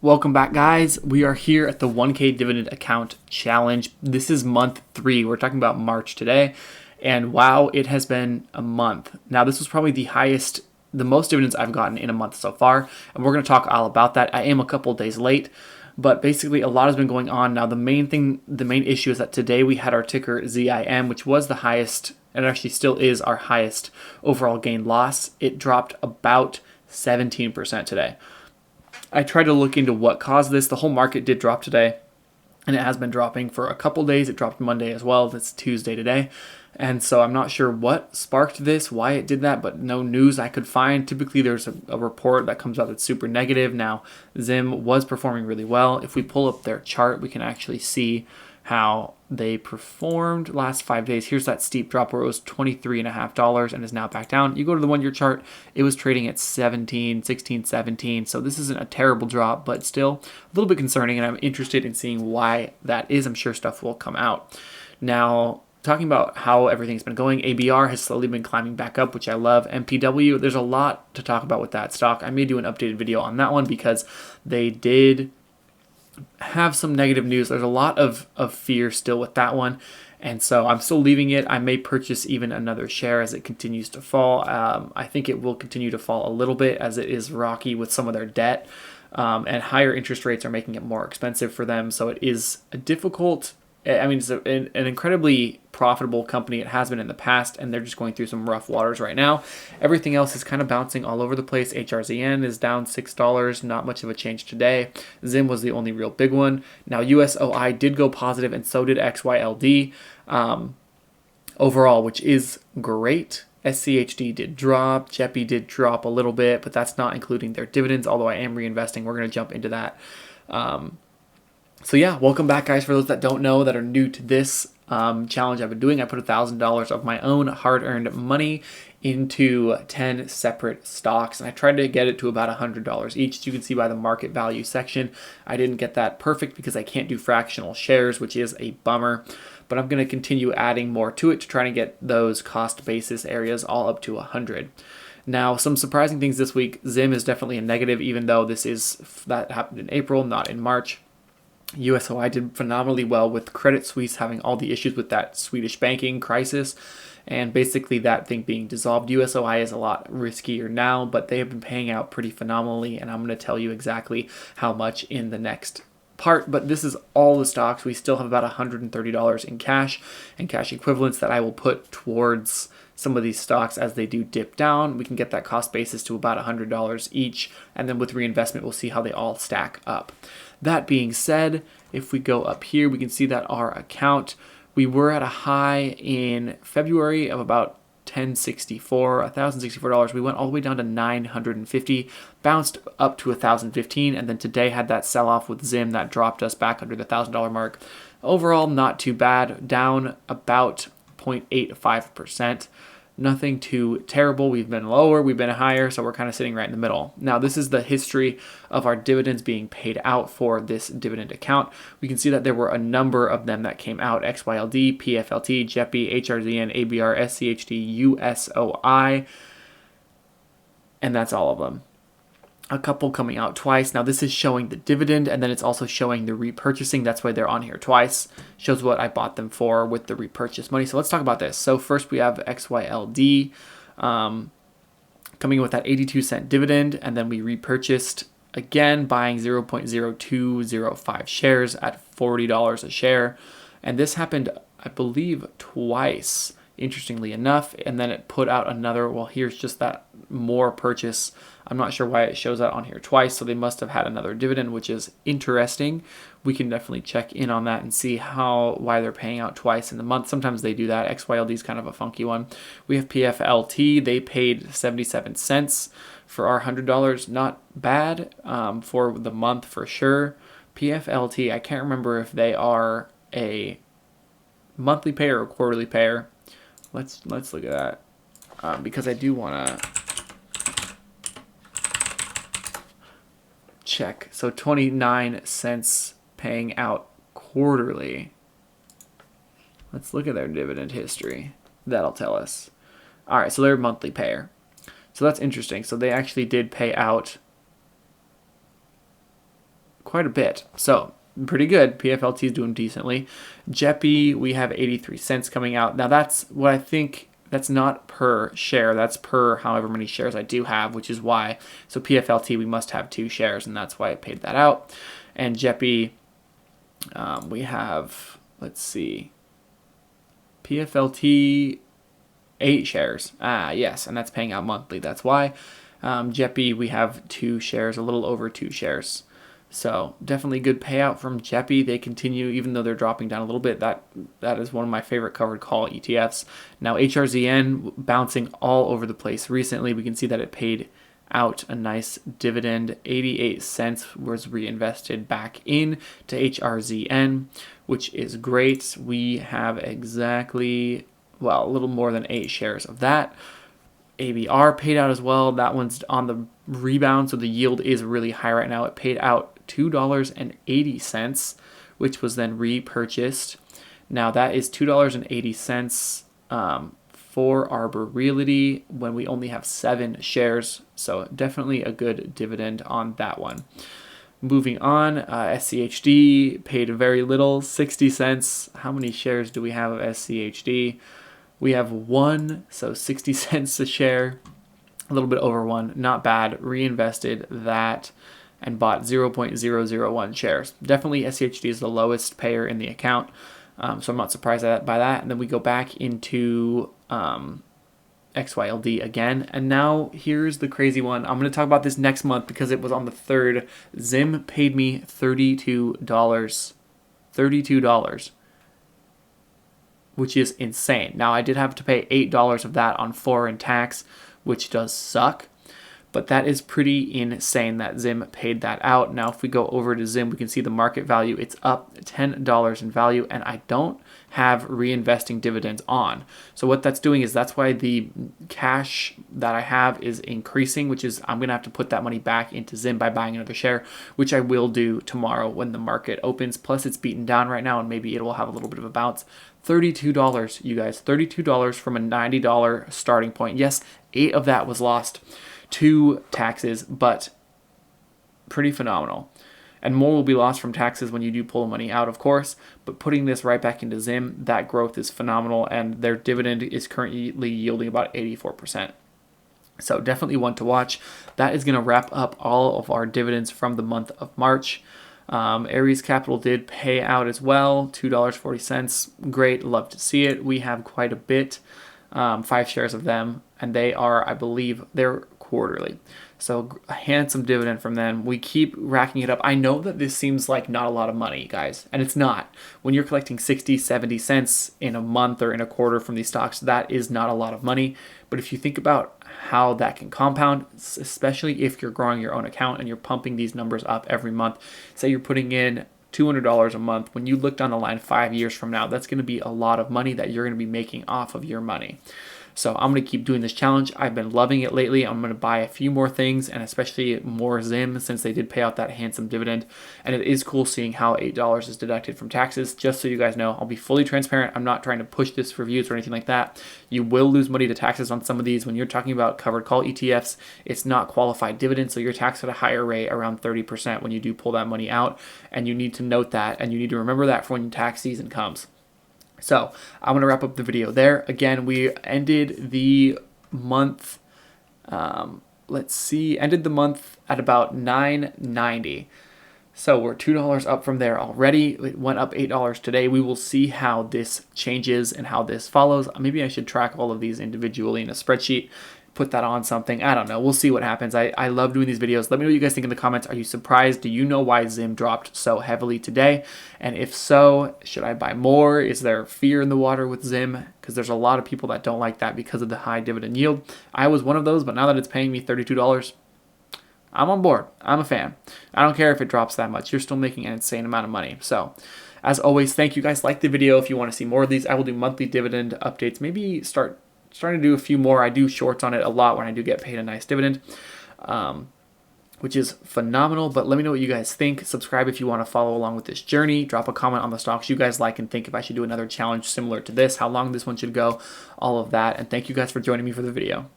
Welcome back, guys. We are here at the 1K Dividend Account Challenge. This is month 3. We're talking about March today. And wow, it has been a month. Now, this was probably the most dividends I've gotten in a month so far. And we're going to talk all about that. I am a couple days late, but basically a lot has been going on. Now, the main issue is that today we had our ticker ZIM, which was the highest, and actually still is our highest overall gain loss. It dropped about 17% today. I tried to look into what caused this. The whole market did drop today, and it has been dropping for a couple days. It dropped Monday as well. It's Tuesday today. And so I'm not sure what sparked this, why it did that, but no news I could find. Typically, there's a report that comes out that's super negative. Now, ZIM was performing really well. If we pull up their chart, we can actually see how they performed last 5 days. Here's that steep drop where it was $23.50 and is now back down. You go to the 1 year chart, it was trading at 17, 16, 17. So this isn't a terrible drop, but still a little bit concerning, and I'm interested in seeing why that is. I'm sure stuff will come out. Now, talking about how everything's been going, ABR has slowly been climbing back up, which I love. MPW, there's a lot to talk about with that stock. I may do an updated video on that one because they did have some negative news. There's a lot of fear still with that one, and so I'm still leaving it. I may purchase even another share as it continues to fall. I think it will continue to fall a little bit as it is rocky with some of their debt, and higher interest rates are making it more expensive for them, so it is a difficult. I mean, it's an incredibly profitable company. It has been in the past, and they're just going through some rough waters right now. Everything else is kind of bouncing all over the place. HRZN is down $6, not much of a change today. ZIM was the only real big one. Now, USOI did go positive, and so did XYLD overall, which is great. SCHD did drop. JEPI did drop a little bit, but that's not including their dividends, although I am reinvesting. We're going to jump into that. So yeah, welcome back, guys. For those that don't know, that are new to this challenge I've been doing, I put $1,000 of my own hard-earned money into 10 separate stocks, and I tried to get it to about $100 each. As you can see by the market value section, I didn't get that perfect because I can't do fractional shares, which is a bummer, but I'm going to continue adding more to it to try to get those cost basis areas all up to 100. Now, some surprising things this week. ZIM is definitely a negative, even though that happened in April, not in March. USOI did phenomenally well with Credit Suisse having all the issues with that Swedish banking crisis and basically that thing being dissolved. USOI is a lot riskier now, but they have been paying out pretty phenomenally, and I'm going to tell you exactly how much in the next part. But this is all the stocks. We still have about $130 in cash and cash equivalents that I will put towards some of these stocks as they do dip down. We can get that cost basis to about $100 each, and then with reinvestment, we'll see how they all stack up. That being said, if we go up here, we can see that our we were at a high in February of about $1,064. We went all the way down to $950, bounced up to $1,015, and then today had that sell-off with ZIM that dropped us back under the $1,000 mark. Overall, not too bad, down about 0.85%. Nothing too terrible. We've been lower, we've been higher, so we're kind of sitting right in the middle. Now, this is the history of our dividends being paid out for this dividend account. We can see that there were a number of them that came out: XYLD, PFLT, JEPI, HRZN, ABR, SCHD, USOI, and that's all of them. A couple coming out twice. Now, this is showing the dividend, and then it's also showing the repurchasing. That's why they're on here twice. Shows what I bought them for with the repurchase money. So let's talk about this. So first we have XYLD coming in with that 82-cent dividend, and then we repurchased again, buying 0.0205 shares at $40 a share. And this happened, I believe, twice, interestingly enough, and then it put out another, well, here's just that more purchase. I'm not sure why it shows that on here twice, so they must have had another dividend, which is interesting. We can definitely check in on that and see why they're paying out twice in the month. Sometimes they do that. XYLD is kind of a funky one. We have PFLT. They paid 77 cents for our $100. Not bad for the month for sure. PFLT, I can't remember if they are a monthly payer or quarterly payer. Let's look at that because I do want to check. So 29 cents paying out quarterly. Let's look at their dividend history. That'll tell us. All right, so they're a monthly payer. So that's interesting. So they actually did pay out quite a bit. So pretty good. PFLT is doing decently. JEPI, we have 83 cents coming out. Now that's what I think, that's not per share. That's per however many shares I do have, which is why. So PFLT, we must have 2 shares, and that's why I paid that out. And JEPI, we have, let's see, PFLT, 8 shares. Yes, and that's paying out monthly. That's why. JEPI, we have 2 shares, a little over 2 shares. So definitely good payout from JEPI. They continue, even though they're dropping down a little bit. That is one of my favorite covered call ETFs. Now HRZN bouncing all over the place recently. We can see that it paid out a nice dividend. 88 cents was reinvested back in to HRZN, which is great. We have exactly, well, a little more than 8 shares of that. ABR paid out as well. That one's on the rebound, so the yield is really high right now. It paid out $2.80, which was then repurchased. Now that is $2.80 for Arbor Realty when we only have 7 shares. So definitely a good dividend on that one. Moving on, SCHD paid very little, 60 cents. How many shares do we have of SCHD? We have 1, so 60 cents a share, a little bit over 1, not bad. Reinvested that and bought 0.001 shares. Definitely SCHD is the lowest payer in the account, so I'm not surprised by that. And then we go back into XYLD again, and now here's the crazy one. I'm going to talk about this next month because it was on the 3rd. Zim paid me $32. $32. Which is insane. Now, I did have to pay $8 of that on foreign tax, which does suck, but that is pretty insane that Zim paid that out. Now, if we go over to Zim, we can see the market value. It's up $10 in value, and I don't have reinvesting dividends on. So what that's doing is that's why the cash that I have is increasing, which is I'm going to have to put that money back into Zim by buying another share, which I will do tomorrow when the market opens. Plus, it's beaten down right now, and maybe it will have a little bit of a bounce. $32, you guys, $32 from a $90 starting point. Yes, 8 of that was lost to taxes, but pretty phenomenal. And more will be lost from taxes when you do pull the money out, of course, but putting this right back into Zim, that growth is phenomenal, and their dividend is currently yielding about 84%. So definitely one to watch. That is going to wrap up all of our dividends from the month of March. Aries Capital did pay out as well, $2.40. Great, love to see it. We have quite a bit, 5 shares of them, and they are, I believe, they're quarterly. So a handsome dividend from them. We keep racking it up. I know that this seems like not a lot of money, guys, and it's not. When you're collecting 60, 70 cents in a month or in a quarter from these stocks, that is not a lot of money. But if you think about how that can compound, especially if you're growing your own account and you're pumping these numbers up every month, say you're putting in $200 a month, when you look down the line 5 years from now, that's going to be a lot of money that you're going to be making off of your money. So I'm going to keep doing this challenge. I've been loving it lately. I'm going to buy a few more things, and especially more Zim since they did pay out that handsome dividend. And it is cool seeing how $8 is deducted from taxes. Just so you guys know, I'll be fully transparent. I'm not trying to push this for views or anything like that. You will lose money to taxes on some of these. When you're talking about covered call ETFs, it's not qualified dividend, so you're taxed at a higher rate, around 30% when you do pull that money out. And you need to note that, and you need to remember that for when tax season comes. So I'm going to wrap up the video there. Again, we ended the month, ended the month at about $9.90. So we're $2 up from there already. It went up $8 today. We will see how this changes and how this follows. Maybe I should track all of these individually in a spreadsheet, put that on something. I don't know. We'll see what happens. I love doing these videos. Let me know what you guys think in the comments. Are you surprised? Do you know why Zim dropped so heavily today? And if so, should I buy more? Is there fear in the water with Zim? Because there's a lot of people that don't like that because of the high dividend yield. I was one of those, but now that it's paying me $32, I'm on board. I'm a fan. I don't care if it drops that much. You're still making an insane amount of money. So as always, thank you guys. Like the video. If you want to see more of these, I will do monthly dividend updates. Maybe starting to do a few more. I do shorts on it a lot when I do get paid a nice dividend, which is phenomenal. But let me know what you guys think. Subscribe if you want to follow along with this journey. Drop a comment on the stocks you guys like and think if I should do another challenge similar to this, how long this one should go, all of that. And thank you guys for joining me for the video.